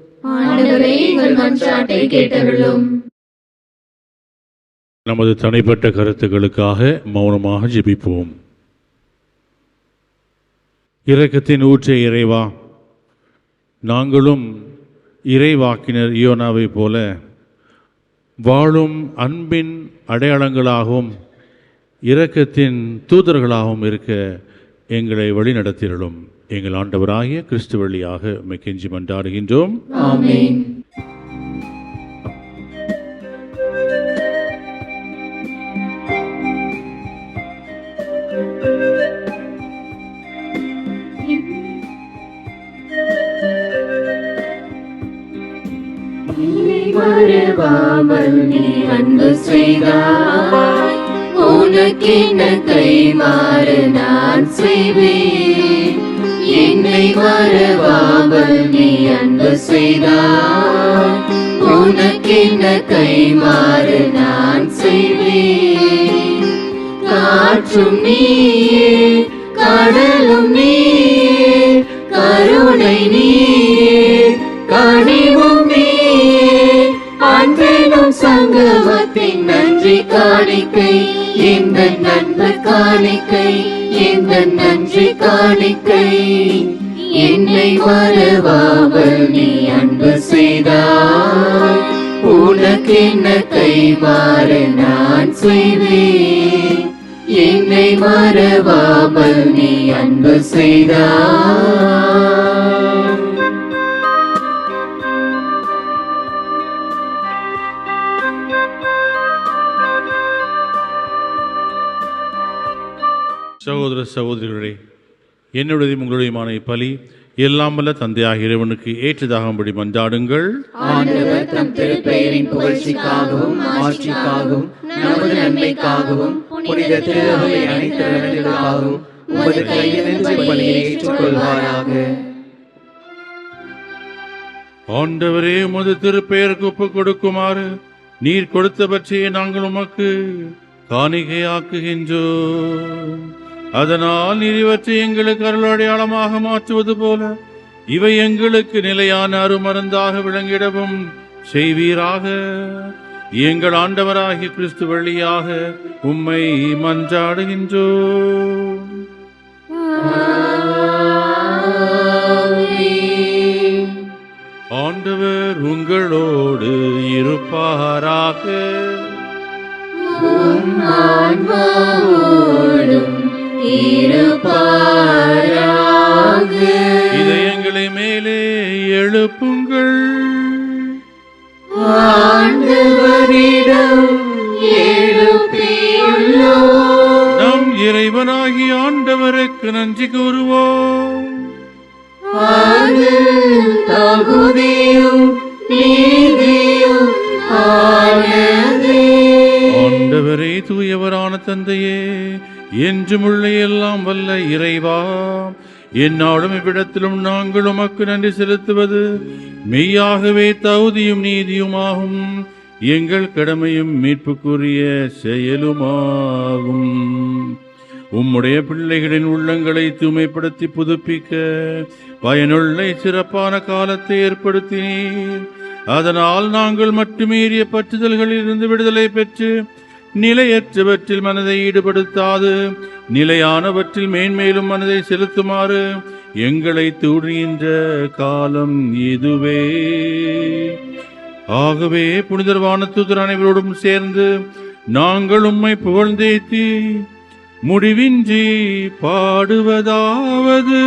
நமது தனிப்பட்ட கருத்துக்களுக்காக மௌனமாக ஜெபிப்போம். இரக்கத்தின் ஊற்றே இறைவா, நாங்களும் இறைவாக்கினர் யோனாவை போல வாழும் அன்பின் அடையாளங்களாகவும் இரக்கத்தின் தூதர்களாகவும் இருக்க எங்களை வழிநடத்திடும் எங்கள் ஆண்டவராகிய கிறிஸ்து வழியாக உம்மை கெஞ்சி மன்றாடுகின்றோம். ஆமென். மறவாமல் நீ அன்பு செய்தாய், உனக்கென்ன கைமாறு நான் செய்வேன். என்னை மறவாமல் நீ அன்பு செய்தாய், உனக்கென்ன கைமாறு நான் செய்வேன். காற்றும் நீயே, கடலும் நீயே, கருணை நீயே, கனிவும் நீயே, அன்பெனும் சங்கமத்தின் நன்றி காணிக்கை, இந்த நண்பர் காணிக்கை, இந்த காணிக்கை. என்னை மறவாமல் நீ அன்பு செய்தாய். உனக்கென்ன கைமாறு நான் செய்வேன். என்னை மறவாமல் நீ அன்பு செய்தாய். சகோதர சகோதரிகளே, என்னுடைய உங்களுடையமான பலி எல்லாம் வல்ல தந்தையாக இறைவனுக்கு ஏற்றதாகும்படி மன்றாடுங்கள். ஆண்டவர் தம் திருப்பெயரின் புகழ்ச்சிக்காகவும் மாட்சிக்காகவும் நமது நன்மைக்காகவும் புனித திருவை அனைத்து நலன்களுக்காகவும் உமது கையிலிருந்து பலியை ஏற்றுக்கொள்வாராக. ஆண்டவரே, உமது திருப்பெயருக்கு ஒப்புக் கொடுக்குமாறு நீர் கொடுத்தவற்றையே நாங்கள் உமக்கு காணிக்கையாக்குகின்றோம். அதனால் நீர் இவற்றை எங்களுக்கு அருள் அடையாளமாக மாற்றுவது போல இவை எங்களுக்கு நிலையான அருமருந்தாக விளங்கிடவும் செய்வீராக. எங்கள் ஆண்டவராகிய கிறிஸ்து வழியாக உம்மை மன்றாடுகின்றோம். ஆண்டவர் உங்களோடு இருப்பாராக. இதயங்களை மேலே எழுப்புங்கள். ஆண்டவரிடம் எழுப்பியுள்ளோம். நம் இறைவனாகிய ஆண்டவருக்கு நன்றி கூறுவோம். அது தகுதியும் நீதியும் ஆனதே. ஆண்டவரே, தூயவரான தந்தையே, என்றுமுள்ள எல்லாம் வல்ல இறைவா, எந்நாளும் இவ்விடத்திலும் நாங்கள் உமக்கு நன்றி செலுத்துவது மெய்யாகவே தகுதியும் நீதியுமாகும். எங்கள் கடமையும் மீட்புக்குரிய செயலுமாகும். உம்முடைய பிள்ளைகளின் உள்ளங்களை தூய்மைப்படுத்தி புதுப்பிக்க பயனுள்ள சிறப்பான காலத்தை ஏற்படுத்தினீர். அதனால் நாங்கள் மட்டுமீறிய பற்றுதல்களிலிருந்து விடுதலை பெற்று நிலையற்றவற்றில் மனதை ஈடுபடுத்தாது நிலையானவற்றில் மேன்மேலும் மனதை செலுத்துமாறு எங்களை தூண்டுகின்ற காலம் இதுவே. ஆகவே புனிதர் வானதூதர் அனைவரோடும் சேர்ந்து நாங்கள் உம்மை புகழ்ந்தேத்தி முடிவின்றி பாடுவதாவது: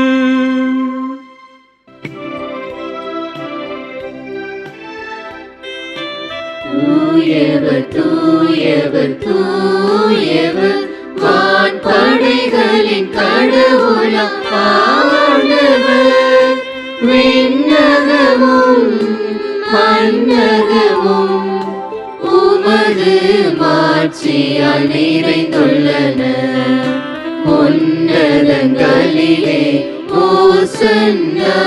தூயவர் தூயவர் தூயவர் வான்படைகளின் கடவுளாம் ஆண்டவர். விண்ணகமும் மண்ணகமும் உமது மாட்சியால் நிறைந்துள்ளன. உன்னதங்களிலே ஓசன்னா,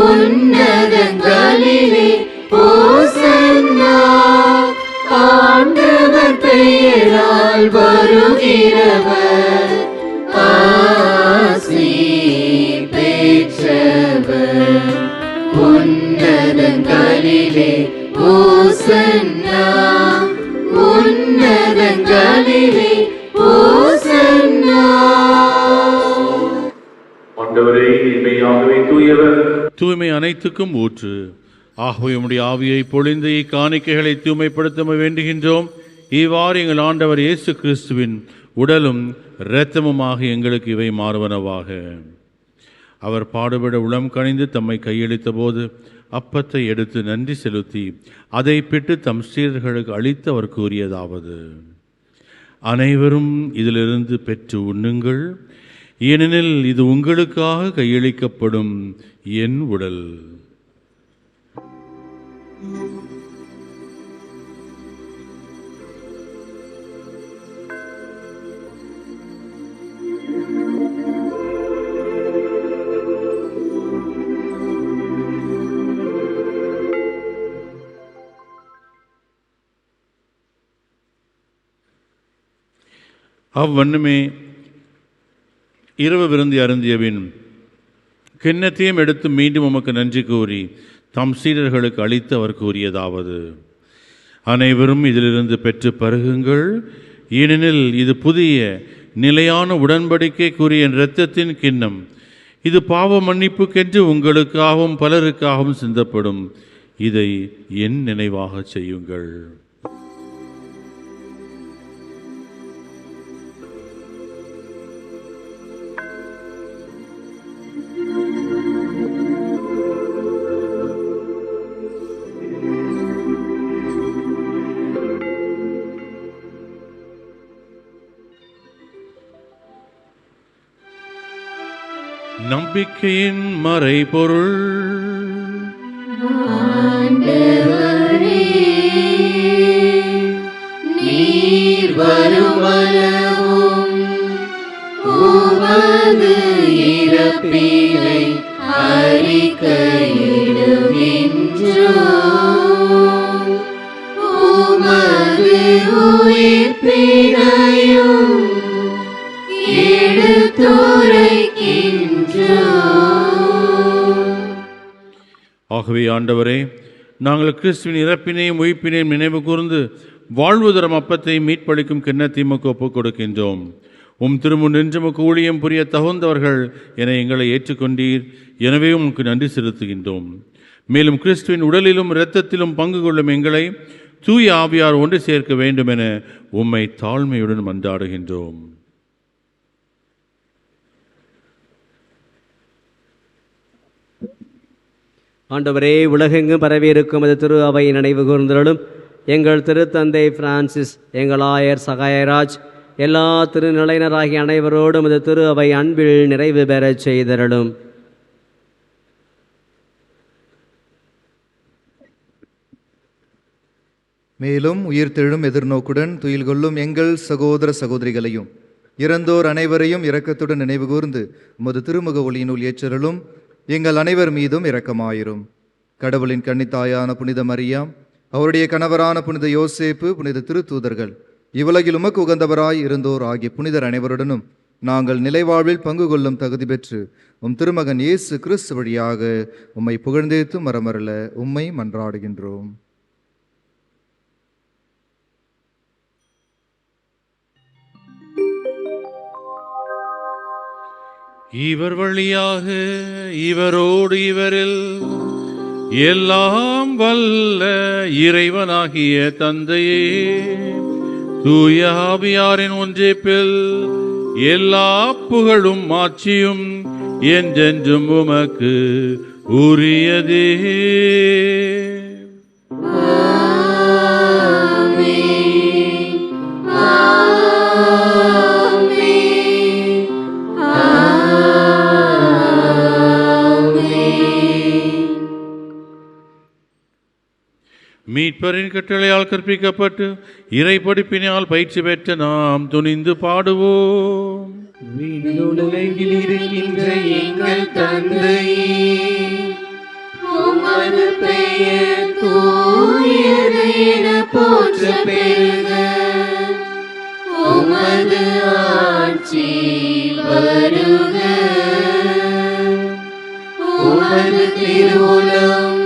உன்னதங்களிலே ஓசன்னா. ஆண்டவர் பெயரால் வருகிறவர் ஆசி பெற்றவர். உன்னதங்களிலே ஓசன்னா, உன்னதங்களிலே ஓசன்னா. ஆண்டவரே, மெய்யாகவே தூயவர், தூய்மை அனைத்துக்கும் ஊற்று. ஆகவே உம்முடைய ஆவியை பொழிந்து இக்காணிக்கைகளை தூய்மைப்படுத்த வேண்டுகின்றோம். இவ்வாறு எங்கள் ஆண்டவர் இயேசு கிறிஸ்துவின் உடலும் இரத்தமுமாக எங்களுக்கு இவை மாறுவனவாக. அவர் பாடுபட உளம் கனிந்து தம்மை கையளித்த போது அப்பத்தை எடுத்து நன்றி செலுத்தி அதை பிட்டு தம் சீடர்களுக்கு அளித்து அவர் கூறியதாவது: அனைவரும் இதிலிருந்து பெற்று உண்ணுங்கள், ஏனெனில் இது உங்களுக்காக கையளிக்கப்படும் என் உடல். அவ்வண்ணமே இரவு விருந்தி அருந்தியபின் கிண்ணத்தையும் எடுத்து மீண்டும் உமக்கு நன்றி கூறி தம் சீடர்களுக்கு அளித்து அவர் கூறியதாவது: அனைவரும் இதிலிருந்து பெற்று பருகுங்கள், ஏனெனில் இது புதிய நிலையான உடன்படிக்கைக்குரிய என் இரத்தத்தின் கிண்ணம். இது பாவ மன்னிப்புக்கென்று உங்களுக்காகவும் பலருக்காகவும் சிந்தப்படும். இதை என் நினைவாக செய்யுங்கள். நம்பிக்கையின் மறைபொருள். நீர் வருமளவும் உமது இறப்பினை அறிக்கையிடுகின்றோம். உமது உயிர்ப்பினையும் ஆகவே ஆண்டவரே, நாங்கள் கிறிஸ்துவின் இறப்பினையும் உயிர்ப்பினையும் நினைவு கூர்ந்து வாழ்வு தரும் அப்பத்தை மீட்பளிக்கும் கிண்ணத்தை உமக்கு ஒப்புக் கொடுக்கின்றோம். உம் திருமுன் நின்று உமக்கு ஊழியம் புரிய தகுந்தவர்கள் என எங்களை ஏற்றுக்கொண்டீர். எனவே உமக்கு நன்றி செலுத்துகின்றோம். மேலும் கிறிஸ்துவின் உடலிலும் இரத்தத்திலும் பங்கு கொள்ளும் எங்களை தூய ஆவியார் ஒன்று சேர்க்க வேண்டும் என உம்மை தாழ்மையுடன் மன்றாடுகின்றோம். ஆண்டவரே, உலகெங்கும் பரவியிருக்கும் அது திரு அவை நினைவு கூர்ந்தருளும். எங்கள் திருத்தந்தை பிரான்சிஸ், எங்கள் ஆயர் சகாயராஜ், எல்லா திருநிலையினராகிய அனைவரோடும் அது திரு அவை அன்பில் நிறைவு பெறச் செய்தருளும். மேலும் உயிர்த்தெழும் எதிர்நோக்குடன் துயில் கொள்ளும் எங்கள் சகோதர சகோதரிகளையும் இறந்தோர் அனைவரையும் இரக்கத்துடன் நினைவு கூர்ந்து உமது திருமுக ஒளியினுள் ஏற்றருளும். எங்கள் அனைவர் மீதும் இரக்கமாயிரும். கடவுளின் கன்னித்தாயான புனித மரியாம், அவருடைய கணவரான புனித யோசேப்பு, புனித திருத்தூதர்கள், இவ்வுலகில் உமக்கு உகந்தவராய் இருந்தோர் ஆகிய புனிதர் அனைவருடனும் நாங்கள் நிலைவாழ்வில் பங்கு கொள்ளும் தகுதி பெற்று உம் திருமகன் இயேசு கிறிஸ்து வழியாக உம்மை புகழ்ந்தேத்து மரமரல உம்மை மன்றாடுகின்றோம். இவர் வழியாக இவரோடு இவரில் எல்லாம் வல்ல இறைவனாகிய தந்தையே, தூய ஆவியாரின் ஒன்றிப்பில் எல்லா புகழும் ஆட்சியும் என்றென்றும் உமக்கு உரியதே. மீட்பரின் கட்டளையால் கற்பிக்கப்பட்டு இறை படிப்பினால் பயிற்சி பெற்ற நாம் துணிந்து பாடுவோம். விண்ணுலகில் இருக்கின்ற எங்கள் தந்தையே, உமது பெயர் தூயது என போற்ற பெறுக. உமது ஆட்சி வருக. உமது திருவுளம்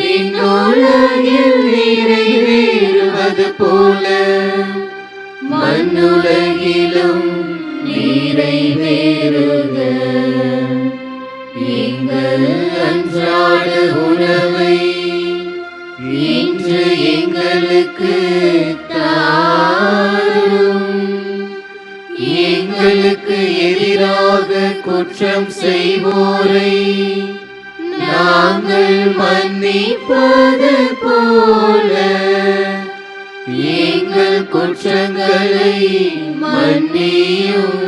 விண்ணுலகில் நிறைவேறுவது போல மண்ணுலகிலும் நிறைவேறுக. எங்கள் அன்றாட உணவை இன்று எங்களுக்கு தாரும். எங்களுக்கு எதிராக குற்றம் செய்வோரை நாங்கள் மன்னிப்பது போல எங்கள் குற்றங்களை மன்னியும்.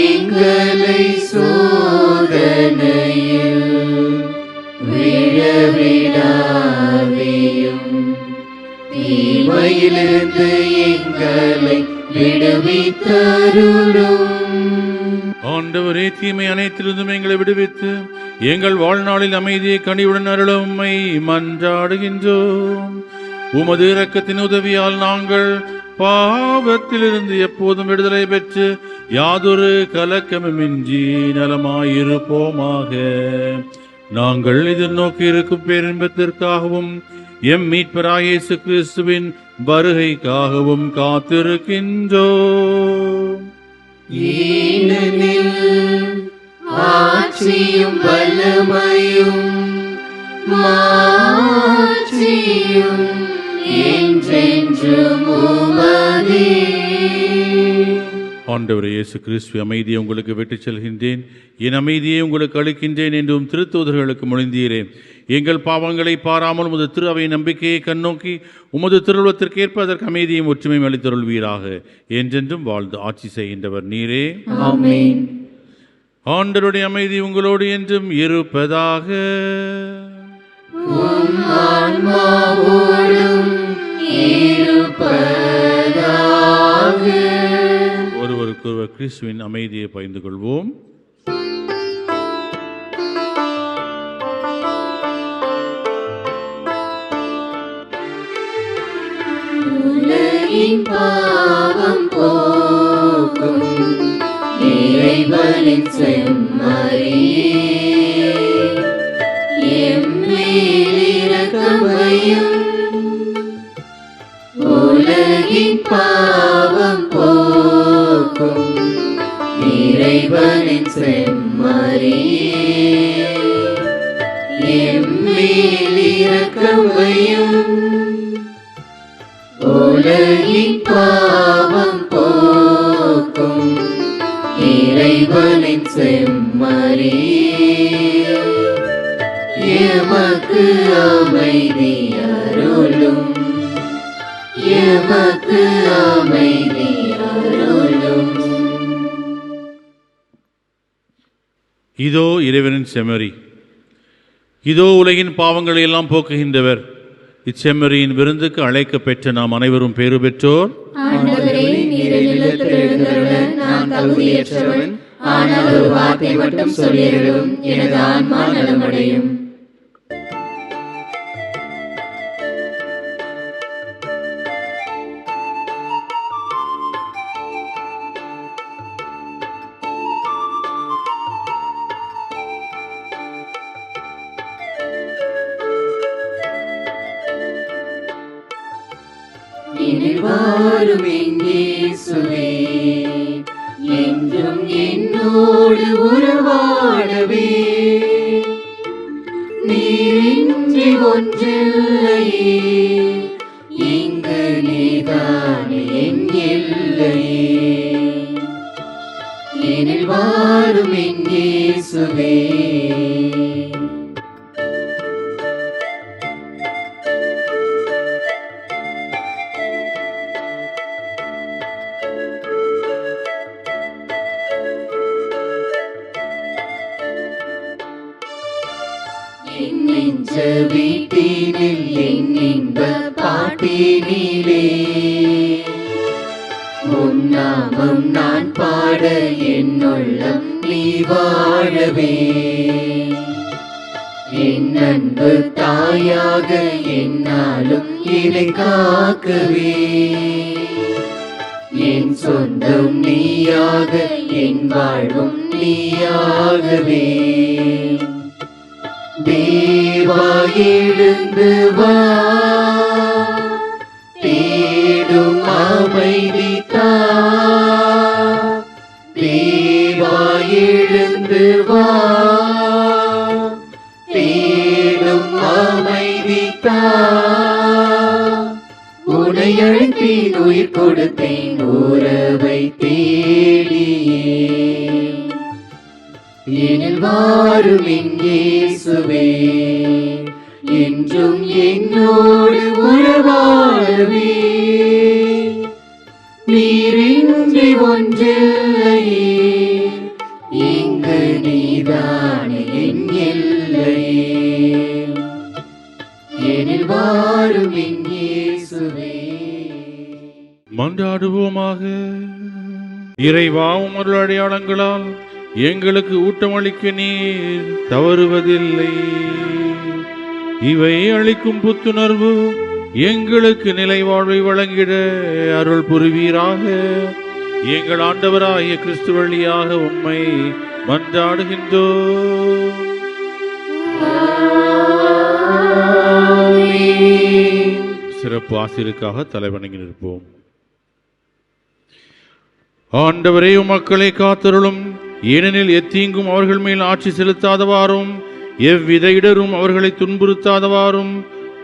எங்களை சோதனையில் விழவிடாதேயும், தீமையிலிருந்து எங்களை விடுவித்தருளும். ஆண்டவரே, தீமை அனைத்திலிருந்தும் எங்களை விடுவித்து எங்கள் வாழ்நாளில் அமைதியை கனிவுடன் அருள உம்மை மன்றாடுகின்றோம். உமது இரக்கத்தின் உதவியால் நாங்கள் பாவத்திலிருந்து எப்போதும் விடுதலை பெற்று யாதொரு கலக்கமின்றி நலமாயிருப்போமாக. நாங்கள் எதிர்நோக்கி இருக்கும் பேரின்பத்திற்காகவும் எம் மீட்பராகிய இயேசு கிறிஸ்துவின் வருகைக்காகவும் காத்திருக்கின்றோம். ஏனெனில் ஆட்சியும் வல்லமையும் மாட்சியும் என்றென்றும் உமதே. ஆண்டவரே இயேசு கிறிஸ்து, அமைதியை உங்களுக்கு விட்டுச் செல்கின்றேன், என் அமைதியை உங்களுக்கு அளிக்கின்றேன் என்றும் திருத்தூதர்களுக்கு மொழிந்தீரே. எங்கள் பாவங்களை பாராமல் உமது திரு அவை நம்பிக்கையை கண்ணோக்கி உமது திருவுளத்திற்கு ஏற்ப அதற்கு அமைதியும் ஒற்றுமையும் அளித்தருள்வீராக. என்றென்றும் வாழ்ந்து ஆட்சி செய்கின்றவர் நீரே. ஆமென். ஆண்டவருடைய அமைதி உங்களோடு என்றும் இருப்பதாக. உம் ஆன்மாவோடும் இருப்பதாக. ஒருவருக்கொருவர் கிறிஸ்துவின் அமைதியை பகிர்ந்து கொள்வோம். உலகின் பாவம் போக்கும் இறைவனின் செம்மறியே, எம்மேல் இரக்கமையும். உலகின் பாவம் போக்கும் இறைவனின் செம்மறியே, எம்மேல் இரக்கமையும். உலகின் பாவம் போக்கும் இறைவனின் செம்மறியே, எமக்கு அமைதி அருளும், எமக்கு அமைதி அருளும். இதோ இறைவனின் செம்மறி, இதோ உலகின் பாவங்களை எல்லாம் போக்குகின்றவர். இச்செம்மறியின் விருந்துக்கு அழைக்க பெற்ற நாம் அனைவரும் பேறு பெற்றோர். ஆண்டவரே, நீர் இல்லத்தில் எழுந்தருள நான் தகுதியற்றவன், ஆனால் ஒரு வார்த்தை மட்டும் சொல்லியருளும், எனது ஆன்மா நலமடையும். வாரும் இயேசுவே, என்றும் என்னோடு உறவாடவே. நீரின்றி ஒன்றில்லையே, இங்கு நீதானே என் எல்லையே. எனில் வாரும் இயேசுவே. வீட்டினில் என் இன்ப பாட்டினிலே உன் நாமம் நான் பாட என்னுள்ளம் நீ வாழவே. என் அன்பு தாயாக என்னாலும் என்னை காக்கவே. என் சொந்தம் நீயாக என் வாழ்வும் நீயாகவே. தேவா எழுந்து வா, தேடும் அமைதி தா. தேவா எழுந்து வா, தேடும் அமைதி தா. உன்னை அழைத்தேன், உயிர் கொடுத்தேன், உறவை தேடியே. எனில் வாரும் இயேசுவே, என்றும் என்னோடு உறவாடவே. நீரின்றி ஒன்றில்லையே, இங்கு நீதானே என் எல்லையே. எனில் வாரும் இயேசுவே. மன்றாடுவோமாக. இறைவா, உமது அடையாளங்களால் எங்களுக்கு ஊட்டமளிக்க நீர் தவறுவதில்லை. இவை அளிக்கும் புத்துணர்வு எங்களுக்கு நிலை வாழ்வை வழங்கிட அருள் புரிவீராக. எங்கள் ஆண்டவராகிய கிறிஸ்து வழியாக உம்மை மன்றாடுகின்றோம். சிறப்பு ஆசிரியருக்காக தலைவணங்கி நிற்போம். ஆண்டவரே, மக்களை காத்தருளும். ஏனெனில் எத்தீங்கும் அவர்கள் மேல் ஆட்சி செலுத்தாதவாறும் எவ்வித இடரும் அவர்களை துன்புறுத்தாதவாறும்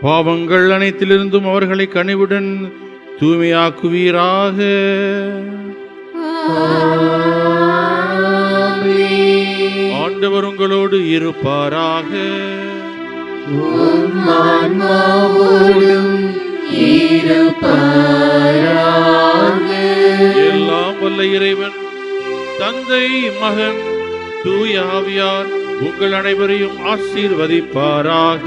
பாவங்கள் அனைத்திலிருந்தும் அவர்களை கனிவுடன் தூய்மையாக்குவீராக. ஆண்டவர் உங்களோடு இருப்பாராக. எல்லாம் வல்ல இறைவன் தந்தை, மகன், தூய ஆவியார் உங்கள் அனைவரையும் ஆசீர்வதிப்பாராக.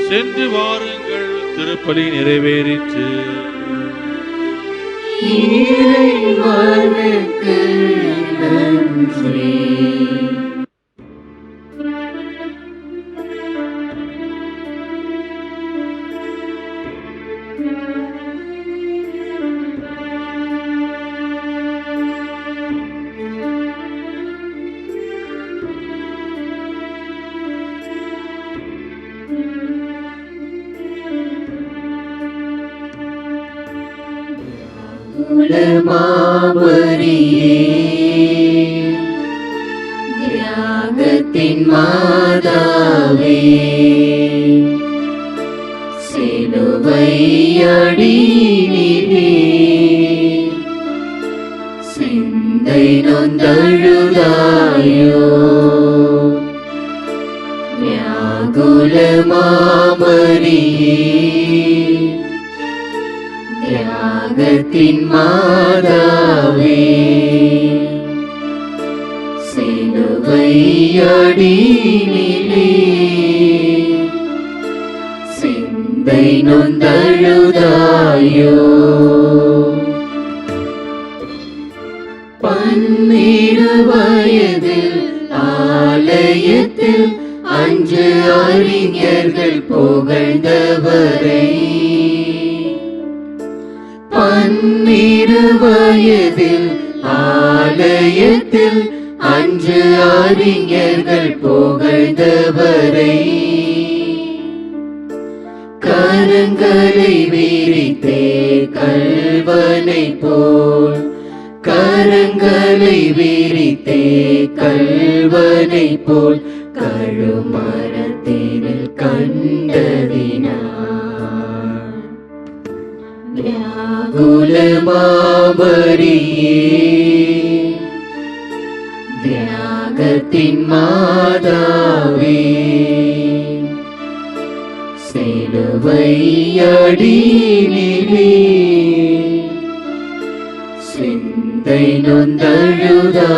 சென்று வாருங்கள், திருப்பலி நிறைவேறிற்று. இறைவனுக்கு நன்றி. தியாகத்தின் மாதாவே, சிலுவை அடியிலே சிந்தை நொந்தழுதாயோ, வியாகுல மாமரியே, தியாகத்தின் மாதாவே, சிலுவை அடியிலே சிந்தை நொந்தழுதாயோ, 12 வயதில் ஆலயத்தில் அன்று அறிஞர்கள் புகழ்ந்தவரை, 12 வயதில் ஆலயத்தில் அன்று அறிஞர்கள் புகழ்ந்தவரை, கரங்களை விரித்தே கல்வனை போல், கரங்களை விரித்தே கல்வனை போல் கழுமரத்தினில் கண்டதினார், வியாகுல மாமரியே, தியாகத்தின் மாதாவே, சிலுவை அடியிலே சிந்தை நொந்தழுதாயோ.